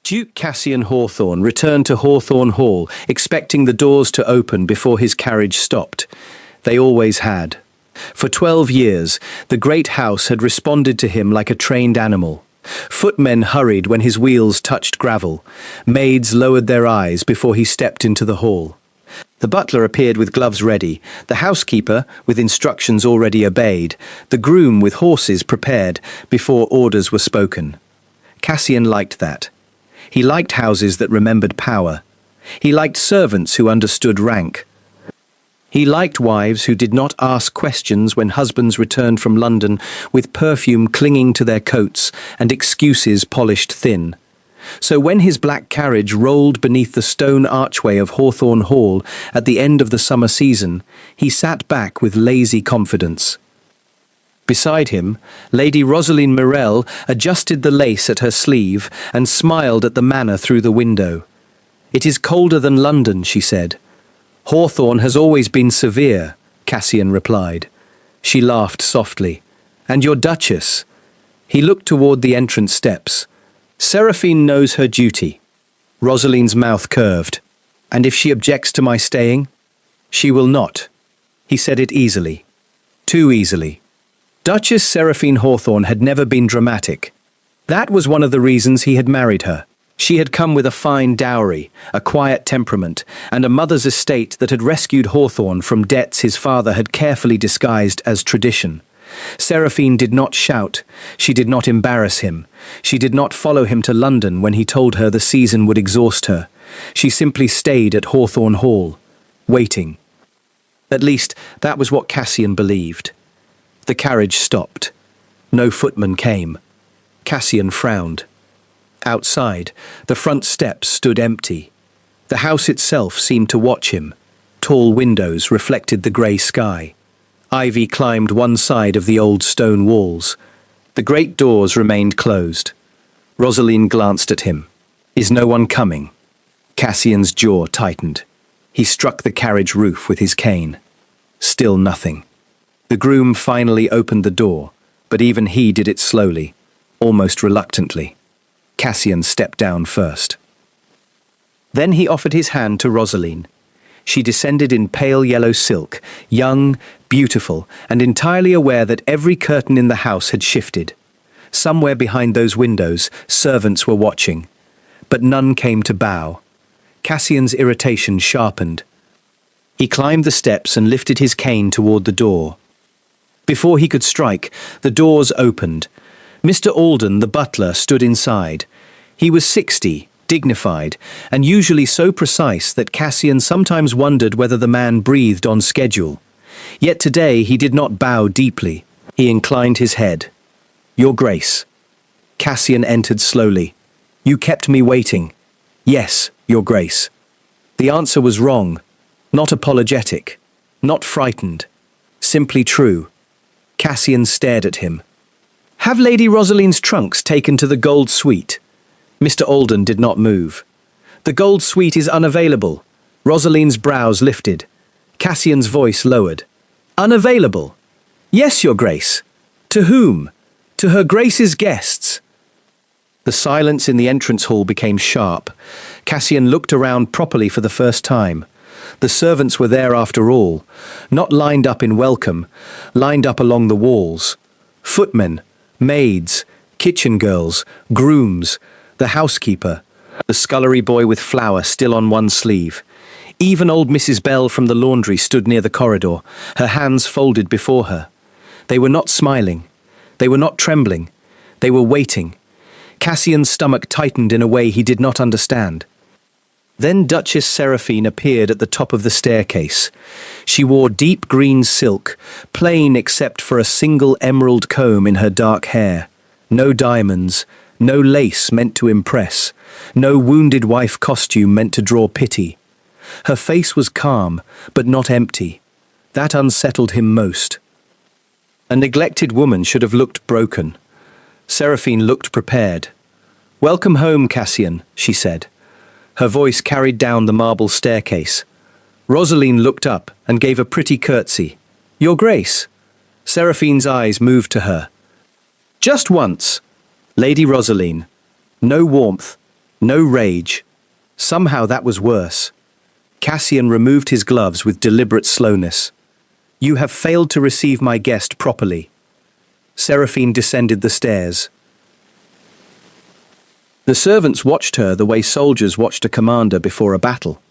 Duke Cassian Hawthorne returned to Hawthorne Hall, expecting the doors to open before his carriage stopped. They always had. For 12 years, the great house had responded to him like a trained animal. Footmen hurried when his wheels touched gravel. Maids lowered their eyes before he stepped into the hall. The butler appeared with gloves ready, the housekeeper with instructions already obeyed, the groom with horses prepared before orders were spoken. Cassian liked that. He liked houses that remembered power. He liked servants who understood rank. He liked wives who did not ask questions when husbands returned from London with perfume clinging to their coats and excuses polished thin. So when his black carriage rolled beneath the stone archway of Hawthorne Hall at the end of the summer season, he sat back with lazy confidence. Beside him, Lady Rosaline Morel adjusted the lace at her sleeve and smiled at the manor through the window. "It is colder than London," she said. "Hawthorne has always been severe," Cassian replied. She laughed softly. "And your Duchess?" He looked toward the entrance steps. "Seraphine knows her duty." Rosaline's mouth curved. "And if she objects to my staying?" "She will not." He said it easily. Too easily. Duchess Seraphine Hawthorne had never been dramatic. That was one of the reasons he had married her. She had come with a fine dowry, a quiet temperament, and a mother's estate that had rescued Hawthorne from debts his father had carefully disguised as tradition. Seraphine did not shout. She did not embarrass him. She did not follow him to London when he told her the season would exhaust her. She simply stayed at Hawthorne Hall, waiting. At least, that was what Cassian believed. The carriage stopped. No footman came. Cassian frowned. Outside, the front steps stood empty. The house itself seemed to watch him. Tall windows reflected the grey sky. Ivy climbed one side of the old stone walls. The great doors remained closed. Rosaline glanced at him. "Is no one coming?" Cassian's jaw tightened. He struck the carriage roof with his cane. Still nothing. The groom finally opened the door, but even he did it slowly, almost reluctantly. Cassian stepped down first. Then he offered his hand to Rosaline. She descended in pale yellow silk, young, beautiful, and entirely aware that every curtain in the house had shifted. Somewhere behind those windows, servants were watching, but none came to bow. Cassian's irritation sharpened. He climbed the steps and lifted his cane toward the door. Before he could strike, the doors opened. Mr. Alden, the butler, stood inside. He was 60, dignified, and usually so precise that Cassian sometimes wondered whether the man breathed on schedule. Yet today he did not bow deeply. He inclined his head. "Your Grace." Cassian entered slowly. "You kept me waiting." "Yes, Your Grace." The answer was wrong, not apologetic, not frightened, simply true. Cassian stared at him. "Have Lady Rosaline's trunks taken to the Gold Suite?" Mr. Alden did not move. "The Gold Suite is unavailable." Rosaline's brows lifted. Cassian's voice lowered. "Unavailable?" "Yes, Your Grace." "To whom?" "To Her Grace's guests." The silence in the entrance hall became sharp. Cassian looked around properly for the first time. The servants were there after all, not lined up in welcome, lined up along the walls. Footmen, maids, kitchen girls, grooms, the housekeeper, the scullery boy with flour still on one sleeve. Even old Mrs. Bell from the laundry stood near the corridor, her hands folded before her. They were not smiling. They were not trembling. They were waiting. Cassian's stomach tightened in a way he did not understand. Then Duchess Seraphine appeared at the top of the staircase. She wore deep green silk, plain except for a single emerald comb in her dark hair. No diamonds, no lace meant to impress, no wounded wife costume meant to draw pity. Her face was calm, but not empty. That unsettled him most. A neglected woman should have looked broken. Seraphine looked prepared. "Welcome home, Cassian," she said. Her voice carried down the marble staircase. Rosaline looked up and gave a pretty curtsy. "Your Grace." Seraphine's eyes moved to her. "Just once." Lady Rosaline. No warmth, No rage. Somehow that was worse. Cassian removed his gloves with deliberate slowness. You have failed to receive my guest properly. Seraphine descended the stairs. The servants watched her the way soldiers watched a commander before a battle.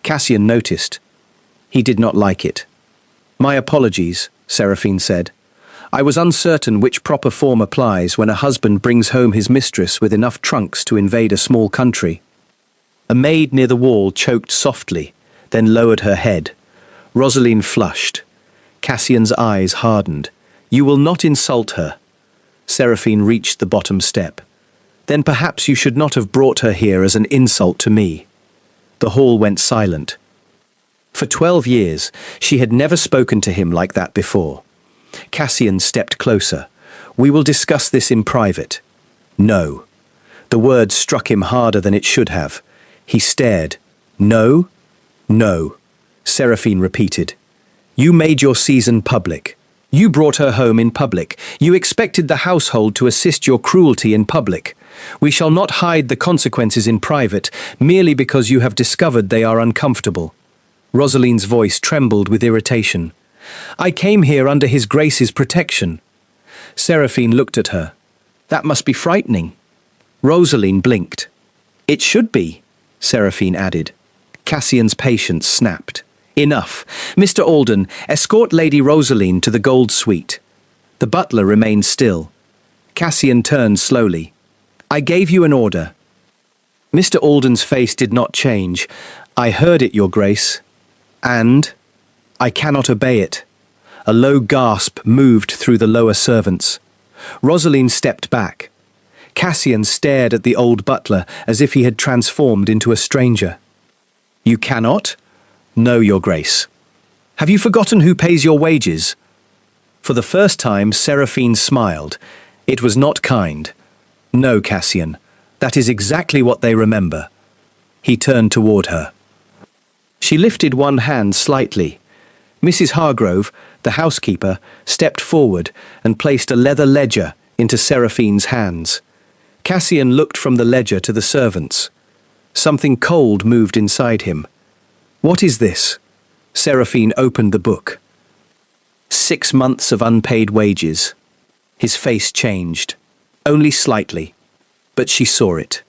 Cassian noticed. He did not like it. My apologies, Seraphine said. I was uncertain which proper form applies when a husband brings home his mistress with enough trunks to invade a small country. A maid near the wall choked softly, then lowered her head. Rosaline flushed. Cassian's eyes hardened. You will not insult her. Seraphine reached the bottom step. Then perhaps you should not have brought her here as an insult to me. The hall went silent. For 12 years, she had never spoken to him like that before. Cassian stepped closer. We will discuss this in private. No. The word struck him harder than it should have. He stared. No? No. Seraphine repeated. You made your season public. You brought her home in public. You expected the household to assist your cruelty in public. We shall not hide the consequences in private, merely because you have discovered they are uncomfortable. Rosaline's voice trembled with irritation. I came here under His Grace's protection. Seraphine looked at her. That must be frightening. Rosaline blinked. It should be, Seraphine added. Cassian's patience snapped. Enough. Mr. Alden, escort Lady Rosaline to the gold suite. The butler remained still. Cassian turned slowly. I gave you an order. Mr. Alden's face did not change. I heard it, Your Grace. And? I cannot obey it. A low gasp moved through the lower servants. Rosaline stepped back. Cassian stared at the old butler as if he had transformed into a stranger. You cannot? No, Your Grace. Have you forgotten who pays your wages? For the first time, Seraphine smiled. It was not kind. No, Cassian. That is exactly what they remember. He turned toward her. She lifted one hand slightly. Mrs. Hargrove, the housekeeper, stepped forward and placed a leather ledger into Seraphine's hands. Cassian looked from the ledger to the servants. Something cold moved inside him. What is this? Seraphine opened the book. 6 months of unpaid wages. His face changed. Only slightly. But she saw it.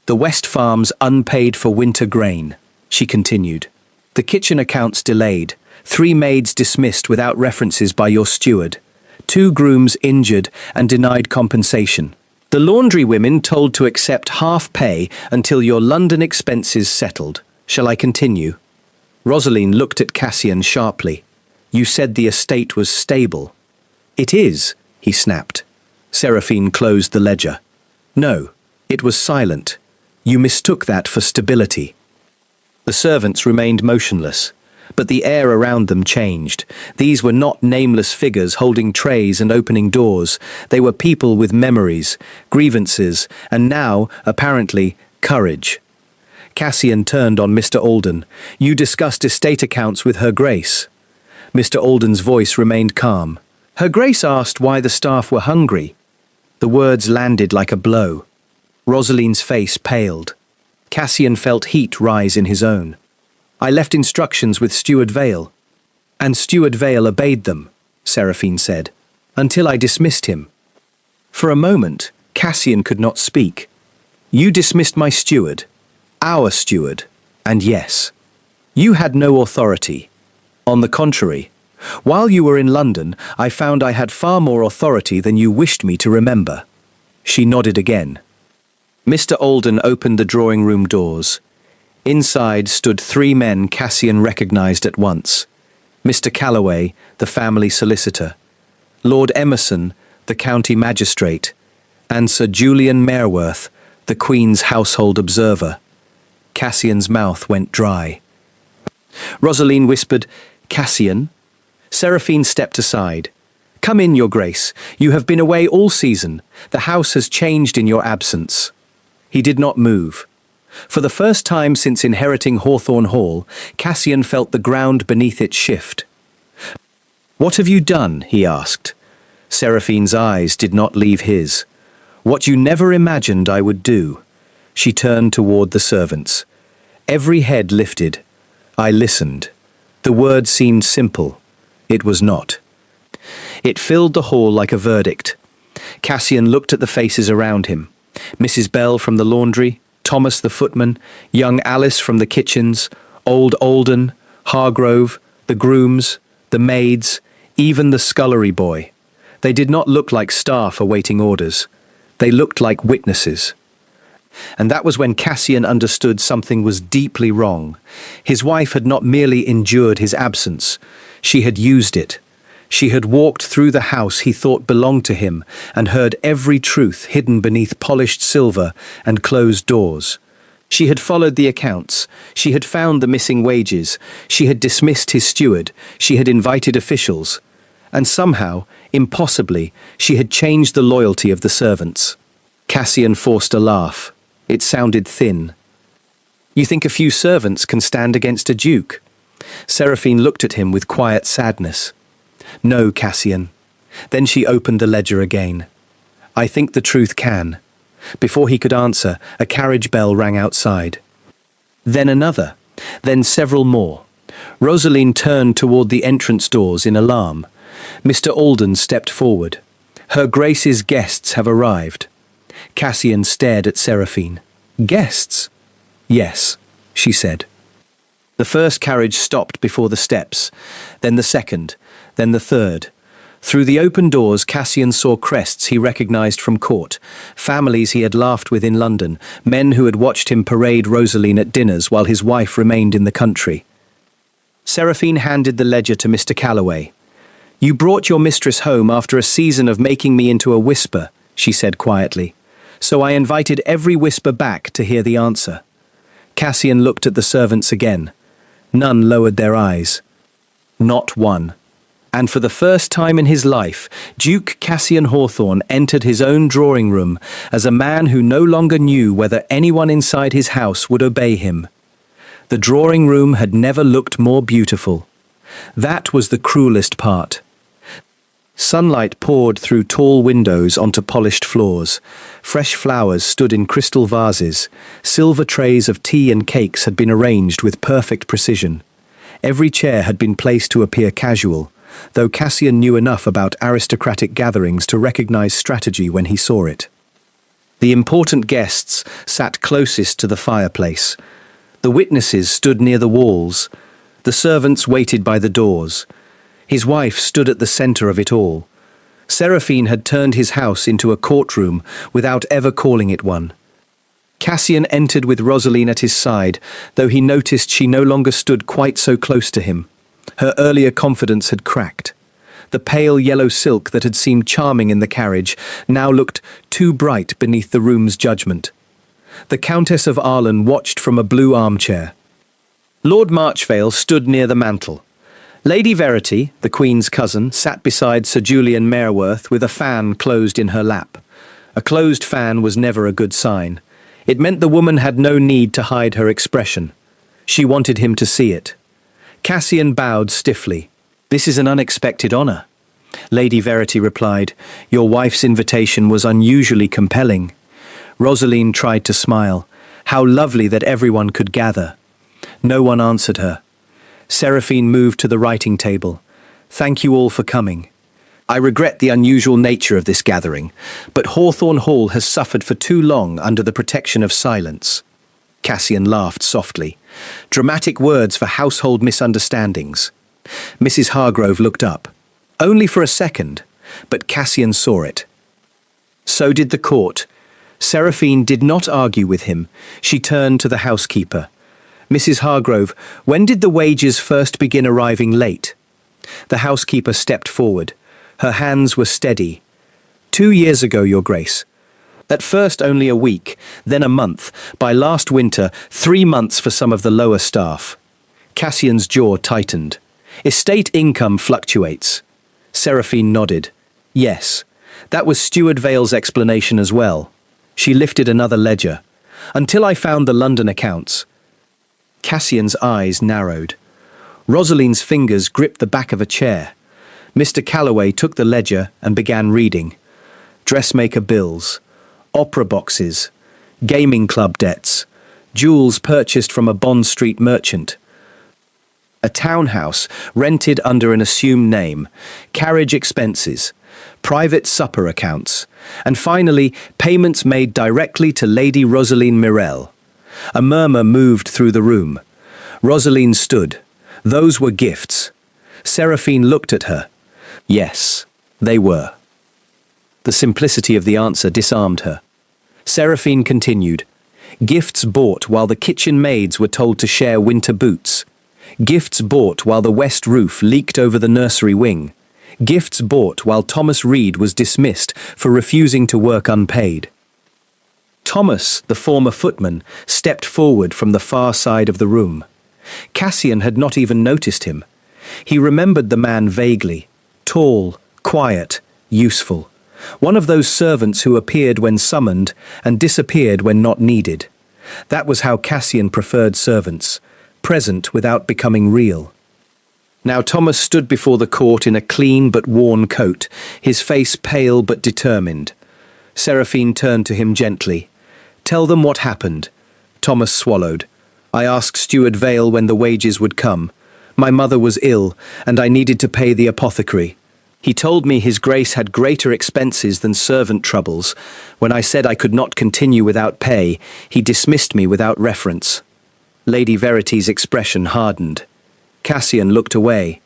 The West Farms unpaid for winter grain, she continued. The kitchen accounts delayed. 3 maids dismissed without references by your steward. 2 grooms injured and denied compensation. The laundry women told to accept half pay until your London expenses settled. Shall I continue? Rosaline looked at Cassian sharply. You said the estate was stable. It is, he snapped. Seraphine closed the ledger. No, it was silent. You mistook that for stability. The servants remained motionless, but the air around them changed. These were not nameless figures holding trays and opening doors. They were people with memories, grievances, and now, apparently, courage. Cassian turned on Mr. Alden. You discussed estate accounts with Her Grace. Mr. Alden's voice remained calm. Her Grace asked why the staff were hungry. The words landed like a blow. Rosaline's face paled. Cassian felt heat rise in his own. I left instructions with Steward Vale. And Steward Vale obeyed them, Seraphine said, until I dismissed him. For a moment, Cassian could not speak. You dismissed my steward. Our steward, and yes, you had no authority. On the contrary, while you were in London, I found I had far more authority than you wished me to remember. She nodded again. Mr. Alden opened the drawing room doors. Inside stood 3 men Cassian recognized at once. Mr. Calloway, the family solicitor, Lord Emerson, the county magistrate, and Sir Julian Merworth, the Queen's household observer. Cassian's mouth went dry. Rosaline whispered, Cassian? Seraphine stepped aside. Come in, Your Grace. You have been away all season. The house has changed in your absence. He did not move. For the first time since inheriting Hawthorne Hall, Cassian felt the ground beneath it shift. What have you done? He asked. Seraphine's eyes did not leave his. What you never imagined I would do. She turned toward the servants. Every head lifted. I listened. The word seemed simple. It was not. It filled the hall like a verdict. Cassian looked at the faces around him. Mrs. Bell from the laundry, Thomas the footman, young Alice from the kitchens, old Alden, Hargrove, the grooms, the maids, even the scullery boy. They did not look like staff awaiting orders. They looked like witnesses. And that was when Cassian understood something was deeply wrong. His wife had not merely endured his absence, she had used it. She had walked through the house he thought belonged to him and heard every truth hidden beneath polished silver and closed doors. She had followed the accounts. She had found the missing wages. She had dismissed his steward. She had invited officials. And somehow, impossibly, she had changed the loyalty of the servants. Cassian forced a laugh. It sounded thin. You think a few servants can stand against a duke? Seraphine looked at him with quiet sadness. No, Cassian. Then she opened the ledger again. I think the truth can. Before he could answer, a carriage bell rang outside. Then another. Then several more. Rosaline turned toward the entrance doors in alarm. Mr. Alden stepped forward. Her Grace's guests have arrived. Cassian stared at Seraphine. Guests? Yes, she said. The first carriage stopped before the steps, then the second, then the third. Through the open doors, Cassian saw crests he recognized from court, families he had laughed with in London, men who had watched him parade Rosaline at dinners while his wife remained in the country. Seraphine handed the ledger to Mr. Calloway. You brought your mistress home after a season of making me into a whisper, she said quietly. So I invited every whisper back to hear the answer. Cassian looked at the servants again. None lowered their eyes. Not one. And for the first time in his life, Duke Cassian Hawthorne entered his own drawing room as a man who no longer knew whether anyone inside his house would obey him. The drawing room had never looked more beautiful. That was the cruelest part. Sunlight poured through tall windows onto polished floors. Fresh flowers stood in crystal vases. Silver trays of tea and cakes had been arranged with perfect precision. Every chair had been placed to appear casual, though Cassian knew enough about aristocratic gatherings to recognize strategy when he saw it. The important guests sat closest to the fireplace. The witnesses stood near the walls. The servants waited by the doors. His wife stood at the center of it all. Seraphine had turned his house into a courtroom without ever calling it one. Cassian entered with Rosaline at his side, though he noticed she no longer stood quite so close to him. Her earlier confidence had cracked. The pale yellow silk that had seemed charming in the carriage now looked too bright beneath the room's judgment. The Countess of Arlen watched from a blue armchair. Lord Marchvale stood near the mantel. Lady Verity, the Queen's cousin, sat beside Sir Julian Merworth with a fan closed in her lap. A closed fan was never a good sign. It meant the woman had no need to hide her expression. She wanted him to see it. Cassian bowed stiffly. This is an unexpected honour. Lady Verity replied, Your wife's invitation was unusually compelling. Rosaline tried to smile. How lovely that everyone could gather. No one answered her. Seraphine moved to the writing table. Thank you all for coming. I regret the unusual nature of this gathering, but Hawthorne Hall has suffered for too long under the protection of silence. Cassian laughed softly. Dramatic words for household misunderstandings. Mrs. Hargrove looked up. Only for a second, but Cassian saw it. So did the court. Seraphine did not argue with him. She turned to the housekeeper. Mrs. Hargrove, when did the wages first begin arriving late? The housekeeper stepped forward. Her hands were steady. 2 years ago, Your Grace. At first only a week, then a month. By last winter, 3 months for some of the lower staff. Cassian's jaw tightened. Estate income fluctuates. Seraphine nodded. Yes, that was Steward Vale's explanation as well. She lifted another ledger. Until I found the London accounts. Cassian's eyes narrowed. Rosaline's fingers gripped the back of a chair. Mr. Calloway took the ledger and began reading. Dressmaker bills. Opera boxes. gaming club debts, jewels purchased from a Bond Street merchant, a townhouse rented under an assumed name, carriage expenses, private supper accounts, and finally, payments made directly to Lady Rosaline Mirel. A murmur moved through the room. Rosaline stood. Those were gifts. Seraphine looked at her. Yes, they were. The simplicity of the answer disarmed her. Seraphine continued. Gifts bought while the kitchen maids were told to share winter boots. Gifts bought while the west roof leaked over the nursery wing. Gifts bought while Thomas Reed was dismissed for refusing to work unpaid. Thomas, the former footman, stepped forward from the far side of the room. Cassian had not even noticed him. He remembered the man vaguely. Tall, quiet, useful. One of those servants who appeared when summoned and disappeared when not needed. That was how Cassian preferred servants, present without becoming real. Now Thomas stood before the court in a clean but worn coat, his face pale but determined. Seraphine turned to him gently. Tell them what happened. Thomas swallowed. I asked Steward Vale when the wages would come. My mother was ill, and I needed to pay the apothecary. He told me His Grace had greater expenses than servant troubles. When I said I could not continue without pay, he dismissed me without reference. Lady Verity's expression hardened. Cassian looked away.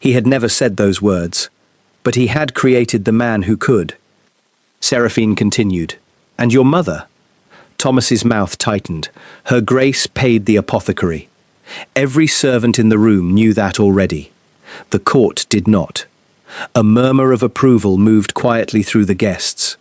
He had never said those words, but he had created the man who could. Seraphine continued. And your mother? Thomas's mouth tightened. Her Grace paid the apothecary. Every servant in the room knew that already. The court did not. A murmur of approval moved quietly through the guests.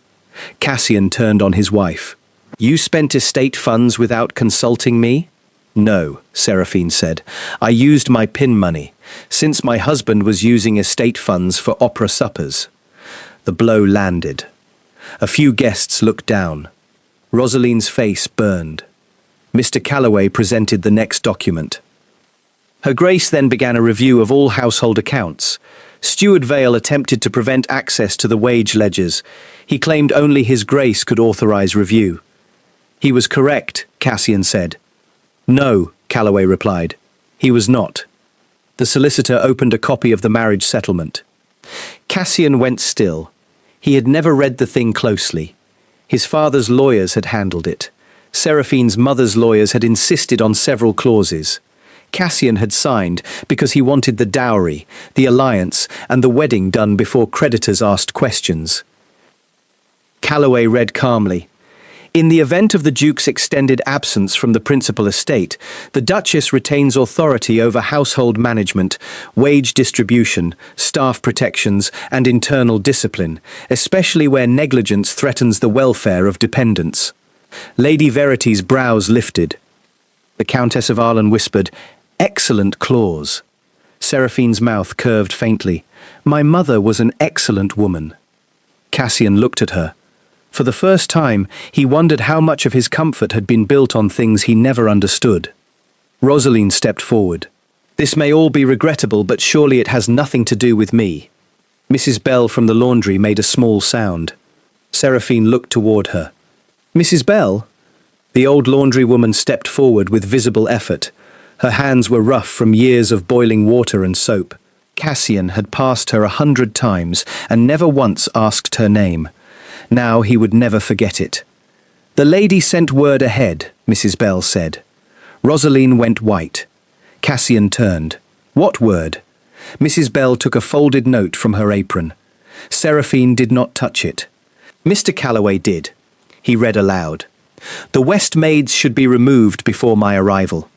Cassian turned on his wife. You spent estate funds without consulting me? No, Seraphine said. I used my pin money, since my husband was using estate funds for opera suppers. The blow landed. A few guests looked down. Rosaline's face burned. Mr. Calloway presented the next document. Her Grace then began a review of all household accounts. Steward Vale attempted to prevent access to the wage ledgers. He claimed only His Grace could authorize review. He was correct, Cassian said. No, Calloway replied. He was not. The solicitor opened a copy of the marriage settlement. Cassian went still. He had never read the thing closely. His father's lawyers had handled it. Seraphine's mother's lawyers had insisted on several clauses. Cassian had signed because he wanted the dowry, the alliance, and the wedding done before creditors asked questions. Calloway read calmly. In the event of the Duke's extended absence from the principal estate, the Duchess retains authority over household management, wage distribution, staff protections, and internal discipline, especially where negligence threatens the welfare of dependents. Lady Verity's brows lifted. The Countess of Arlen whispered, Excellent clause. Seraphine's mouth curved faintly. My mother was an excellent woman. Cassian looked at her. For the first time, he wondered how much of his comfort had been built on things he never understood. Rosaline stepped forward. This may all be regrettable, but surely it has nothing to do with me. Mrs. Bell from the laundry made a small sound. Seraphine looked toward her. Mrs. Bell? The old laundrywoman stepped forward with visible effort. Her hands were rough from years of boiling water and soap. Cassian had passed her 100 times and never once asked her name. Now he would never forget it. The lady sent word ahead, Mrs. Bell said. Rosaline went white. Cassian turned. What word? Mrs. Bell took a folded note from her apron. Seraphine did not touch it. Mr. Calloway did. He read aloud. The West maids should be removed before my arrival.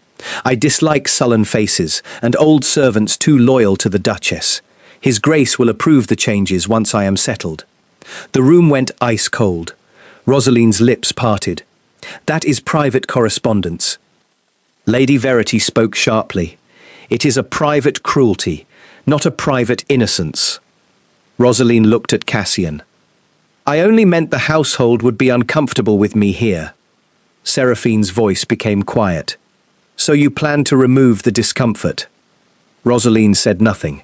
I dislike sullen faces and old servants too loyal to the Duchess. His Grace will approve the changes once I am settled. The room went ice cold. Rosaline's lips parted. That is private correspondence. Lady Verity spoke sharply. It is a private cruelty, not a private innocence. Rosaline looked at Cassian. I only meant the household would be uncomfortable with me here. Seraphine's voice became quiet. So you plan to remove the discomfort? Rosaline said nothing.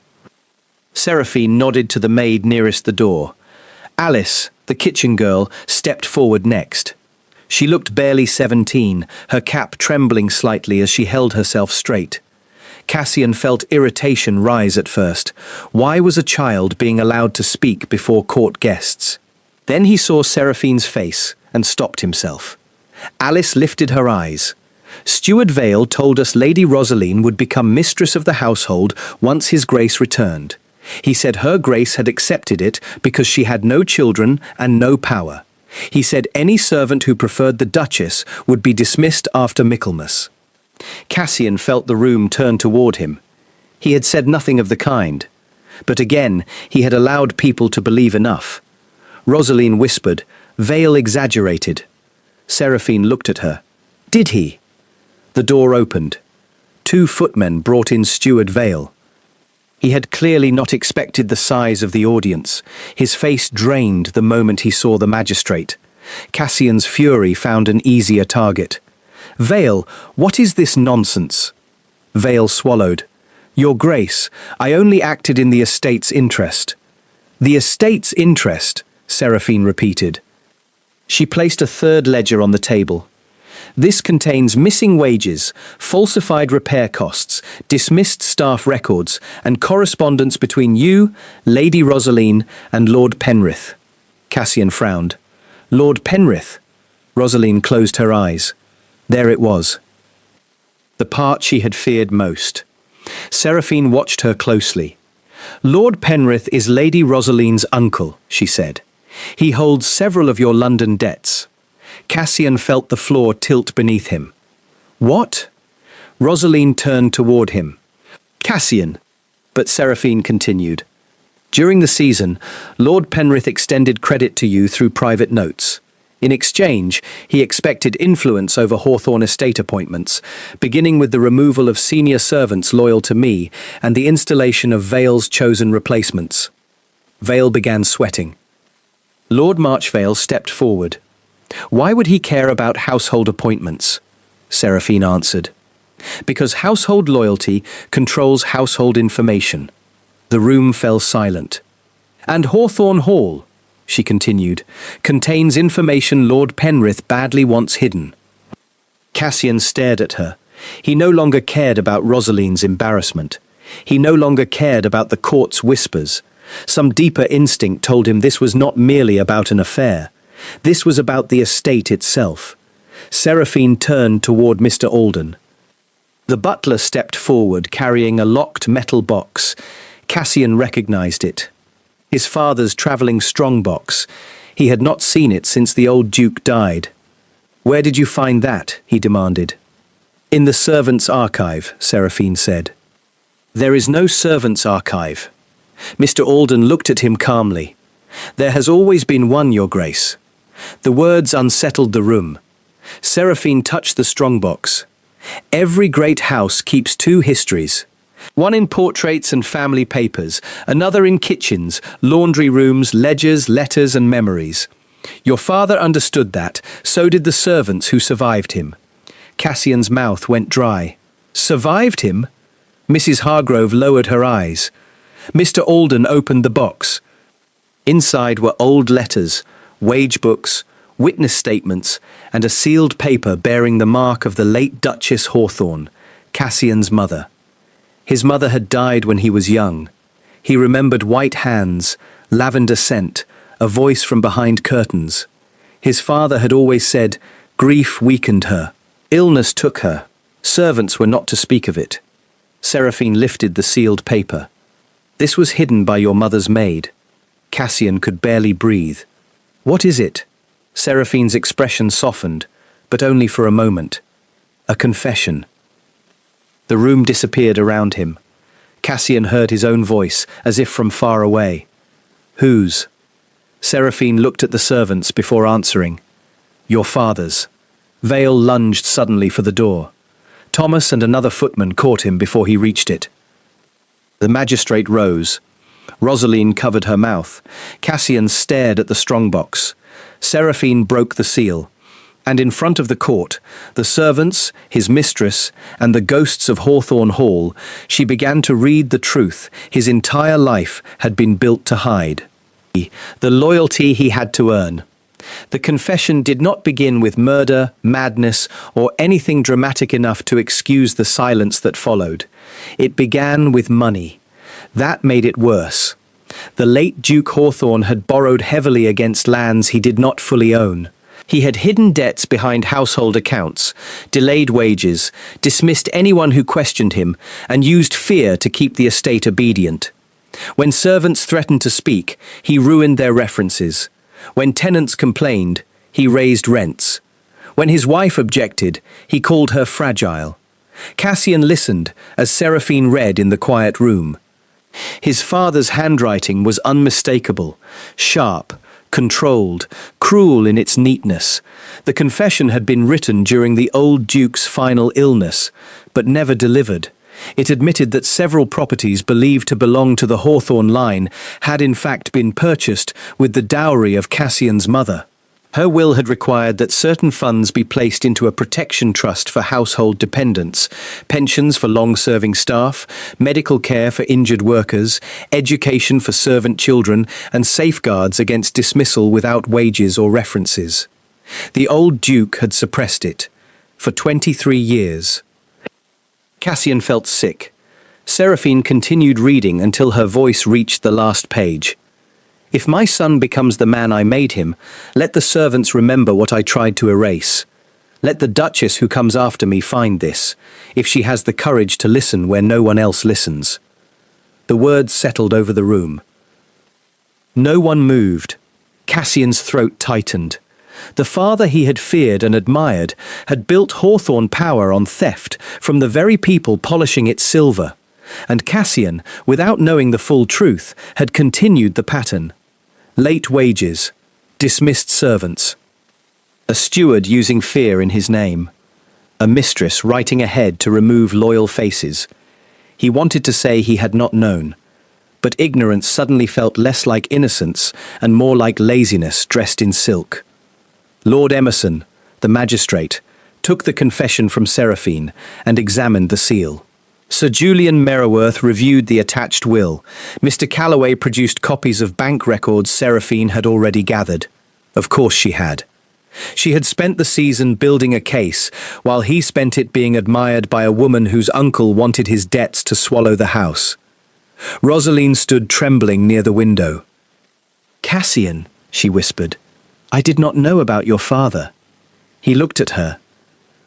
Seraphine nodded to the maid nearest the door. Alice, the kitchen girl, stepped forward next. She looked barely 17, her cap trembling slightly as she held herself straight. Cassian felt irritation rise at first. Why was a child being allowed to speak before court guests? Then he saw Seraphine's face and stopped himself. Alice lifted her eyes. Steward Vale told us Lady Rosaline would become mistress of the household once his grace returned. He said her grace had accepted it because she had no children and no power. He said any servant who preferred the Duchess would be dismissed after Michaelmas. Cassian felt the room turn toward him. He had said nothing of the kind. But again, he had allowed people to believe enough. Rosaline whispered, Vale exaggerated. Seraphine looked at her. Did he? The door opened. 2 footmen brought in Steward Vale. He had clearly not expected the size of the audience. His face drained the moment he saw the magistrate. Cassian's fury found an easier target. Vale, what is this nonsense? Vale swallowed. Your Grace, I only acted in the estate's interest. The estate's interest, Seraphine repeated. She placed a third ledger on the table. This contains missing wages, falsified repair costs, dismissed staff records, and correspondence between you, Lady Rosaline, and Lord Penrith. Cassian frowned. Lord Penrith? Rosaline closed her eyes. There it was. The part she had feared most. Seraphine watched her closely. Lord Penrith is Lady Rosaline's uncle, she said. He holds several of your London debts. Cassian felt the floor tilt beneath him. What? Rosaline turned toward him. Cassian. But Seraphine continued. During the season, Lord Penrith extended credit to you through private notes. In exchange, he expected influence over Hawthorne estate appointments, beginning with the removal of senior servants loyal to me and the installation of Vale's chosen replacements. Vale began sweating. Lord Marchvale stepped forward. Why would he care about household appointments? Seraphine answered. Because household loyalty controls household information. The room fell silent. And Hawthorne Hall, she continued, contains information Lord Penrith badly wants hidden. Cassian stared at her. He no longer cared about Rosaline's embarrassment. He no longer cared about the court's whispers. Some deeper instinct told him this was not merely about an affair. This was about the estate itself. Seraphine turned toward Mr. Alden. The butler stepped forward, carrying a locked metal box. Cassian recognized it. His father's travelling strongbox. He had not seen it since the old Duke died. Where did you find that? He demanded. In the servants' archive, Seraphine said. There is no servants' archive. Mr. Alden looked at him calmly. There has always been one, Your Grace. The words unsettled the room. Seraphine touched the strongbox. Every great house keeps 2 histories. One in portraits and family papers, another in kitchens, laundry rooms, ledgers, letters and memories. Your father understood that, so did the servants who survived him. Cassian's mouth went dry. Survived him? Mrs. Hargrove lowered her eyes. Mr. Alden opened the box. Inside were old letters, wage books, witness statements, and a sealed paper bearing the mark of the late Duchess Hawthorne, Cassian's mother. His mother had died when he was young. He remembered white hands, lavender scent, a voice from behind curtains. His father had always said, grief weakened her. Illness took her. Servants were not to speak of it. Seraphine lifted the sealed paper. This was hidden by your mother's maid. Cassian could barely breathe. What is it? Seraphine's expression softened, but only for a moment. A confession. The room disappeared around him. Cassian heard his own voice, as if from far away. Whose? Seraphine looked at the servants before answering. Your father's. Vale lunged suddenly for the door. Thomas and another footman caught him before he reached it. The magistrate rose. Rosaline covered her mouth. Cassian stared at the strongbox. Seraphine broke the seal. And in front of the court, the servants, his mistress, and the ghosts of Hawthorne Hall, she began to read the truth his entire life had been built to hide. The loyalty he had to earn. The confession did not begin with murder, madness, or anything dramatic enough to excuse the silence that followed. It began with money. That made it worse. The late Duke Hawthorne had borrowed heavily against lands he did not fully own. He had hidden debts behind household accounts, delayed wages, dismissed anyone who questioned him, and used fear to keep the estate obedient. When servants threatened to speak, he ruined their references. When tenants complained, he raised rents. When his wife objected, he called her fragile. Cassian listened as Seraphine read in the quiet room. His father's handwriting was unmistakable, sharp, controlled, cruel in its neatness. The confession had been written during the old Duke's final illness, but never delivered. It admitted that several properties believed to belong to the Hawthorne line had in fact been purchased with the dowry of Cassian's mother. Her will had required that certain funds be placed into a protection trust for household dependents, pensions for long-serving staff, medical care for injured workers, education for servant children, and safeguards against dismissal without wages or references. The old Duke had suppressed it for 23 years. Cassian felt sick. Seraphine continued reading until her voice reached the last page. If my son becomes the man I made him, let the servants remember what I tried to erase. Let the duchess who comes after me find this, if she has the courage to listen where no one else listens. The words settled over the room. No one moved. Cassian's throat tightened. The father he had feared and admired had built Hawthorne power on theft from the very people polishing its silver. And Cassian, without knowing the full truth, had continued the pattern. Late wages, dismissed servants, a steward using fear in his name, a mistress writing ahead to remove loyal faces. He wanted to say he had not known, but ignorance suddenly felt less like innocence and more like laziness dressed in silk. Lord Emerson, the magistrate, took the confession from Seraphine and examined the seal. Sir Julian Merriworth reviewed the attached will. Mr. Calloway produced copies of bank records Seraphine had already gathered. Of course she had. She had spent the season building a case, while he spent it being admired by a woman whose uncle wanted his debts to swallow the house. Rosaline stood trembling near the window. "Cassian," she whispered, "I did not know about your father." He looked at her.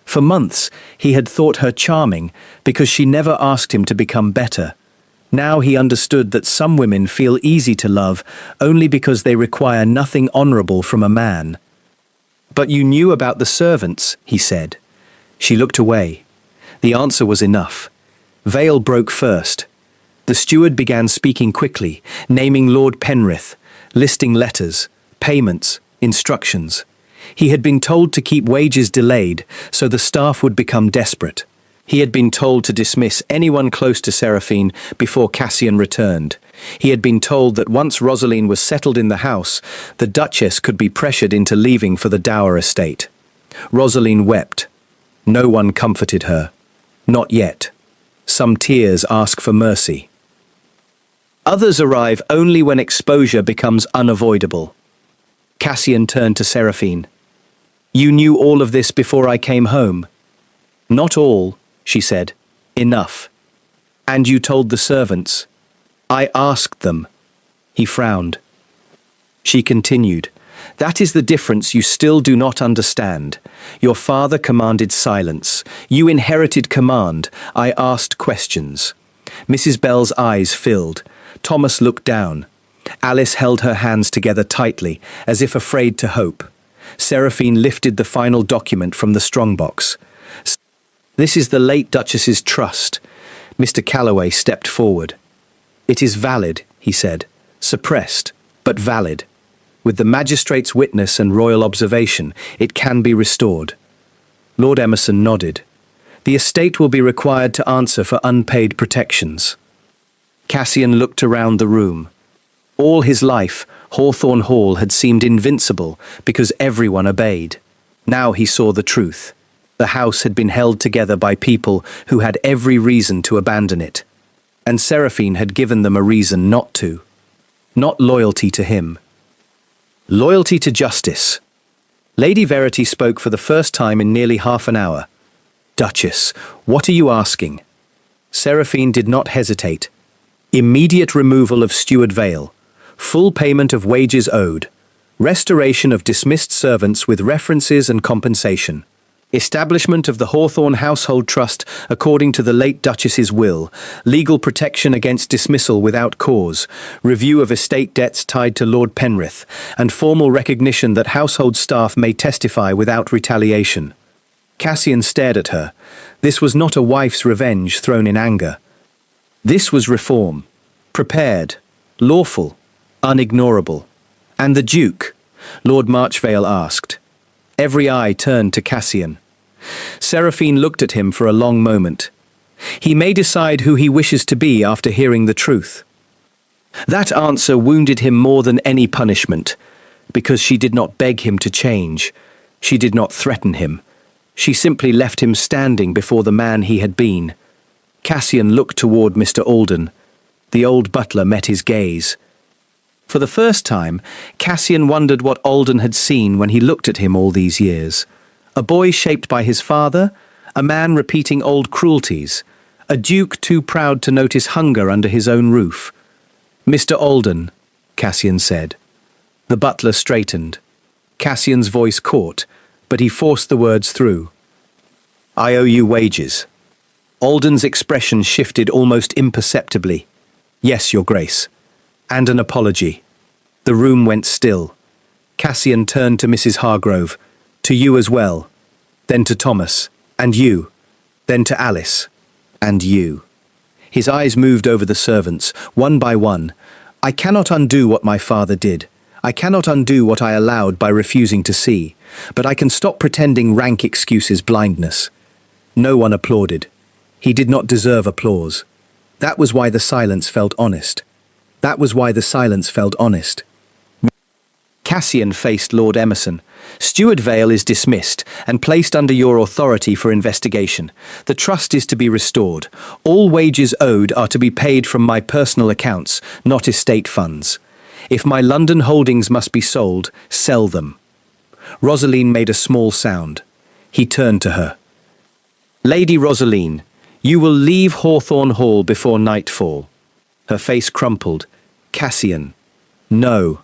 For months, he had thought her charming because she never asked him to become better. Now he understood that some women feel easy to love only because they require nothing honorable from a man. "But you knew about the servants," he said. She looked away. The answer was enough. Veil broke first. The steward began speaking quickly, naming Lord Penrith, listing letters, payments, instructions. He had been told to keep wages delayed, so the staff would become desperate. He had been told to dismiss anyone close to Seraphine before Cassian returned. He had been told that once Rosaline was settled in the house, the duchess could be pressured into leaving for the dower estate. Rosaline wept. No one comforted her. Not yet. Some tears ask for mercy. Others arrive only when exposure becomes unavoidable. Cassian turned to Seraphine. "You knew all of this before I came home." "Not all," she said. "Enough." "And you told the servants." "I asked them." He frowned. She continued. "That is the difference you still do not understand. Your father commanded silence. You inherited command. I asked questions." Mrs. Bell's eyes filled. Thomas looked down. Alice held her hands together tightly, as if afraid to hope. Seraphine lifted the final document from the strongbox. "This is the late Duchess's trust." Mr. Calloway stepped forward. "It is valid," he said. "Suppressed, but valid. With the magistrate's witness and royal observation, it can be restored." Lord Emerson nodded. "The estate will be required to answer for unpaid protections." Cassian looked around the room. All his life, Hawthorne Hall had seemed invincible because everyone obeyed. Now he saw the truth. The house had been held together by people who had every reason to abandon it. And Seraphine had given them a reason not to. Not loyalty to him. Loyalty to justice. Lady Verity spoke for the first time in nearly half an hour. "Duchess, what are you asking?" Seraphine did not hesitate. Immediate removal of Steward Vale, full payment of wages owed, restoration of dismissed servants with references and compensation, establishment of the Hawthorne Household Trust according to the late Duchess's will, legal protection against dismissal without cause, review of estate debts tied to Lord Penrith, and formal recognition that household staff may testify without retaliation. Cassian stared at her. This was not a wife's revenge thrown in anger. This was reform, prepared, lawful, unignorable. "And the Duke?" Lord Marchvale asked. Every eye turned to Cassian. Seraphine looked at him for a long moment. He may decide who he wishes to be after hearing the truth. That answer wounded him more than any punishment, because she did not beg him to change. She did not threaten him. She simply left him standing before the man he had been. Cassian looked toward Mr. Alden. The old butler met his gaze. For the first time, Cassian wondered what Alden had seen when he looked at him all these years. A boy shaped by his father, a man repeating old cruelties, a duke too proud to notice hunger under his own roof. "Mr. Alden," Cassian said. The butler straightened. Cassian's voice caught, but he forced the words through. "I owe you wages." Alden's expression shifted almost imperceptibly. "Yes, Your Grace." And an apology. The room went still. Cassian turned to Mrs. Hargrove. "To you as well. Then to Thomas. And you. Then to Alice. And you." His eyes moved over the servants, one by one. "I cannot undo what my father did. I cannot undo what I allowed by refusing to see. But I can stop pretending rank excuses blindness." No one applauded. He did not deserve applause. That was why the silence felt honest. That was why the silence felt honest. Cassian faced Lord Emerson. "Steward Vale is dismissed and placed under your authority for investigation. The trust is to be restored. All wages owed are to be paid from my personal accounts, not estate funds. If my London holdings must be sold, sell them." Rosaline made a small sound. He turned to her. "Lady Rosaline, you will leave Hawthorne Hall before nightfall." Her face crumpled. "Cassian, no."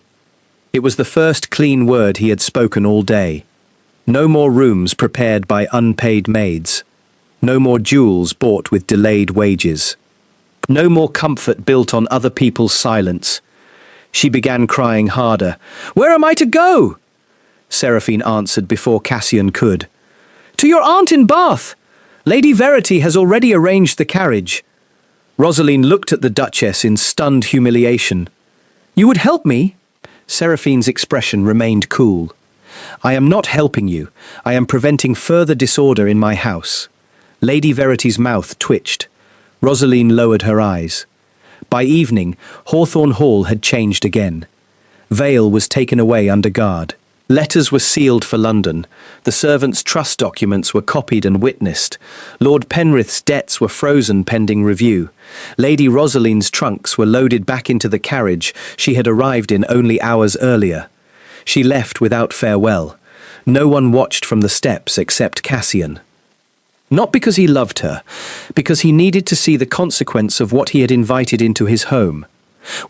It was the first clean word he had spoken all day. No more rooms prepared by unpaid maids. No more jewels bought with delayed wages. No more comfort built on other people's silence. She began crying harder. "Where am I to go?" Seraphine answered before Cassian could. "To your aunt in Bath. Lady Verity has already arranged the carriage." Rosaline looked at the Duchess in stunned humiliation. "You would help me?" Seraphine's expression remained cool. "I am not helping you. I am preventing further disorder in my house." Lady Verity's mouth twitched. Rosaline lowered her eyes. By evening, Hawthorne Hall had changed again. Vale was taken away under guard. Letters were sealed for London. The servants' trust documents were copied and witnessed. Lord Penrith's debts were frozen pending review. Lady Rosaline's trunks were loaded back into the carriage she had arrived in only hours earlier. She left without farewell. No one watched from the steps except Cassian. Not because he loved her, because he needed to see the consequence of what he had invited into his home.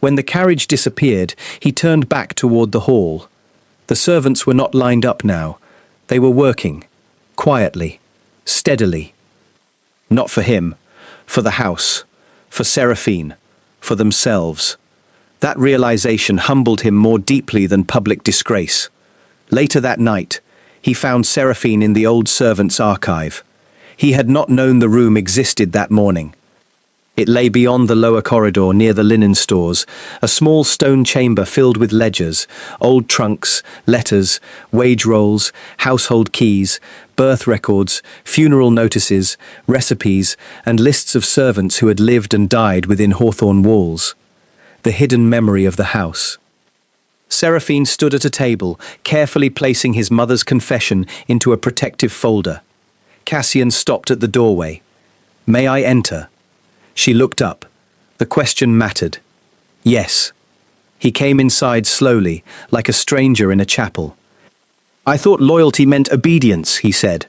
When the carriage disappeared, he turned back toward the hall. The servants were not lined up now. They were working, quietly, steadily. Not for him, for the house, for Seraphine, for themselves. That realization humbled him more deeply than public disgrace. Later that night, he found Seraphine in the old servants' archive. He had not known the room existed that morning. It lay beyond the lower corridor near the linen stores, a small stone chamber filled with ledgers, old trunks, letters, wage rolls, household keys, birth records, funeral notices, recipes, and lists of servants who had lived and died within Hawthorne walls. The hidden memory of the house. Seraphine stood at a table, carefully placing his mother's confession into a protective folder. Cassian stopped at the doorway. "May I enter?" She looked up. The question mattered. Yes. He came inside slowly, like a stranger in a chapel. I thought loyalty meant obedience, he said.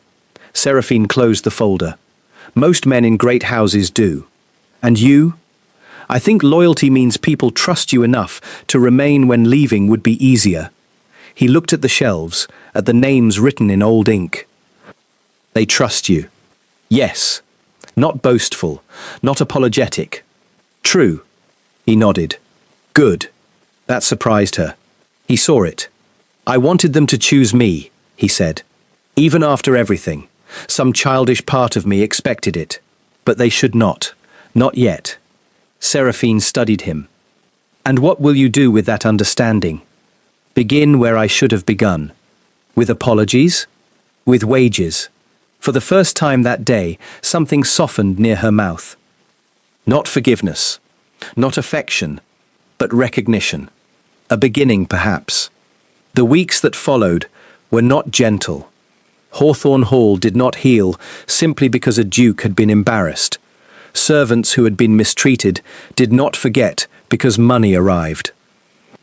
Seraphine closed the folder. Most men in great houses do. And you? I think loyalty means people trust you enough to remain when leaving would be easier. He looked at the shelves, at the names written in old ink. They trust you. Yes. Not boastful, not apologetic. True. He nodded. Good. That surprised her. He saw it. I wanted them to choose me, he said. Even after everything. Some childish part of me expected it. But they should not. Not yet. Seraphine studied him. And what will you do with that understanding? Begin where I should have begun. With apologies? With wages. For the first time that day, something softened near her mouth. Not forgiveness. Not affection. But recognition. A beginning, perhaps. The weeks that followed were not gentle. Hawthorne Hall did not heal simply because a duke had been embarrassed. Servants who had been mistreated did not forget because money arrived.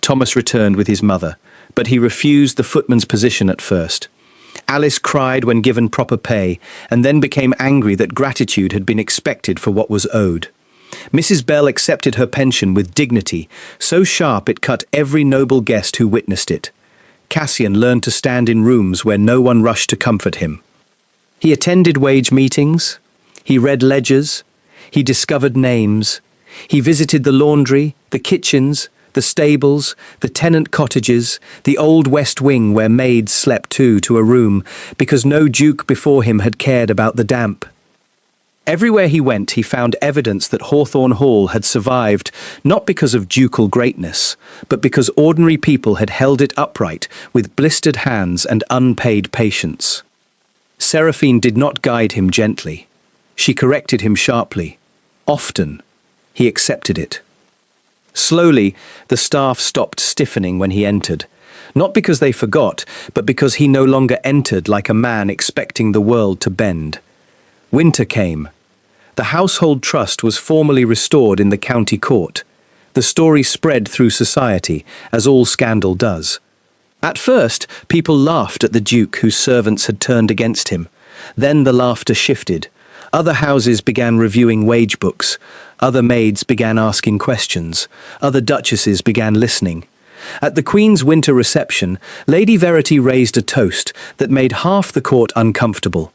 Thomas returned with his mother, but he refused the footman's position at first. Alice cried when given proper pay, and then became angry that gratitude had been expected for what was owed. Mrs. Bell accepted her pension with dignity, so sharp it cut every noble guest who witnessed it. Cassian learned to stand in rooms where no one rushed to comfort him. He attended wage meetings. He read ledgers. He discovered names. He visited the laundry, the kitchens, the stables, the tenant cottages, the old west wing where maids slept two to a room, because no duke before him had cared about the damp. Everywhere he went, he found evidence that Hawthorne Hall had survived, not because of ducal greatness, but because ordinary people had held it upright with blistered hands and unpaid patience. Seraphine did not guide him gently. She corrected him sharply. Often. He accepted it. Slowly, the staff stopped stiffening when he entered, not because they forgot, but because he no longer entered like a man expecting the world to bend. Winter came. The household trust was formally restored in the county court. The story spread through society, as all scandal does. At first, people laughed at the duke whose servants had turned against him. Then the laughter shifted. Other houses began reviewing wage books. Other maids began asking questions. Other duchesses began listening. At the Queen's winter reception, Lady Verity raised a toast that made half the court uncomfortable.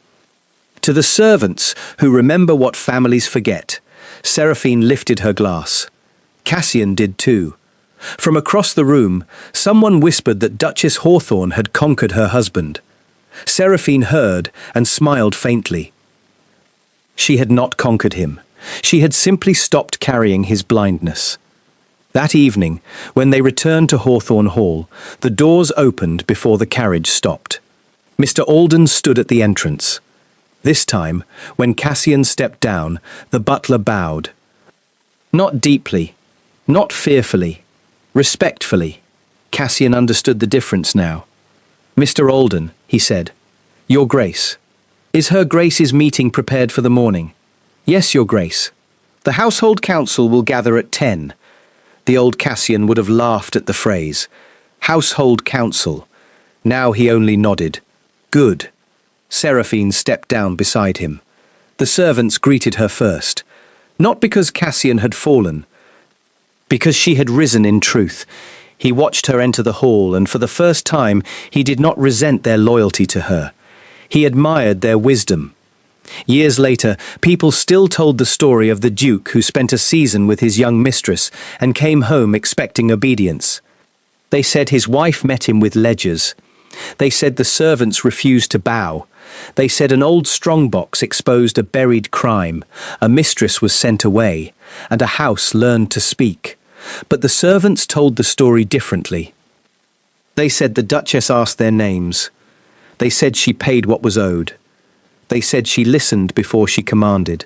To the servants who remember what families forget, Seraphine lifted her glass. Cassian did too. From across the room, someone whispered that Duchess Hawthorne had conquered her husband. Seraphine heard and smiled faintly. She had not conquered him. She had simply stopped carrying his blindness. That evening, when they returned to Hawthorne Hall, the doors opened before the carriage stopped. Mr. Alden stood at the entrance. This time, when Cassian stepped down, the butler bowed. Not deeply, not fearfully, respectfully. Cassian understood the difference now. Mr. Alden, he said, Your Grace. Is Her Grace's meeting prepared for the morning? Yes, Your Grace. The household council will gather at 10. The old Cassian would have laughed at the phrase. Household council. Now he only nodded. Good. Seraphine stepped down beside him. The servants greeted her first. Not because Cassian had fallen. Because she had risen in truth. He watched her enter the hall, and for the first time he did not resent their loyalty to her. He admired their wisdom. Years later, people still told the story of the duke who spent a season with his young mistress and came home expecting obedience. They said his wife met him with ledgers. They said the servants refused to bow. They said an old strongbox exposed a buried crime, a mistress was sent away, and a house learned to speak. But the servants told the story differently. They said the Duchess asked their names. They said she paid what was owed. They said she listened before she commanded.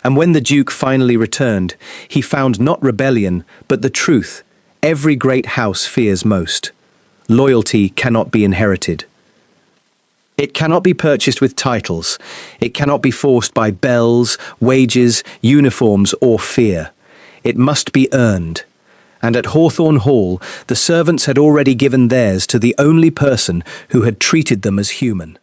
And when the Duke finally returned, he found not rebellion, but the truth every great house fears most. Loyalty cannot be inherited. It cannot be purchased with titles. It cannot be forced by bells, wages, uniforms, or fear. It must be earned. and at Hawthorne Hall the servants had already given theirs to the only person who had treated them as human.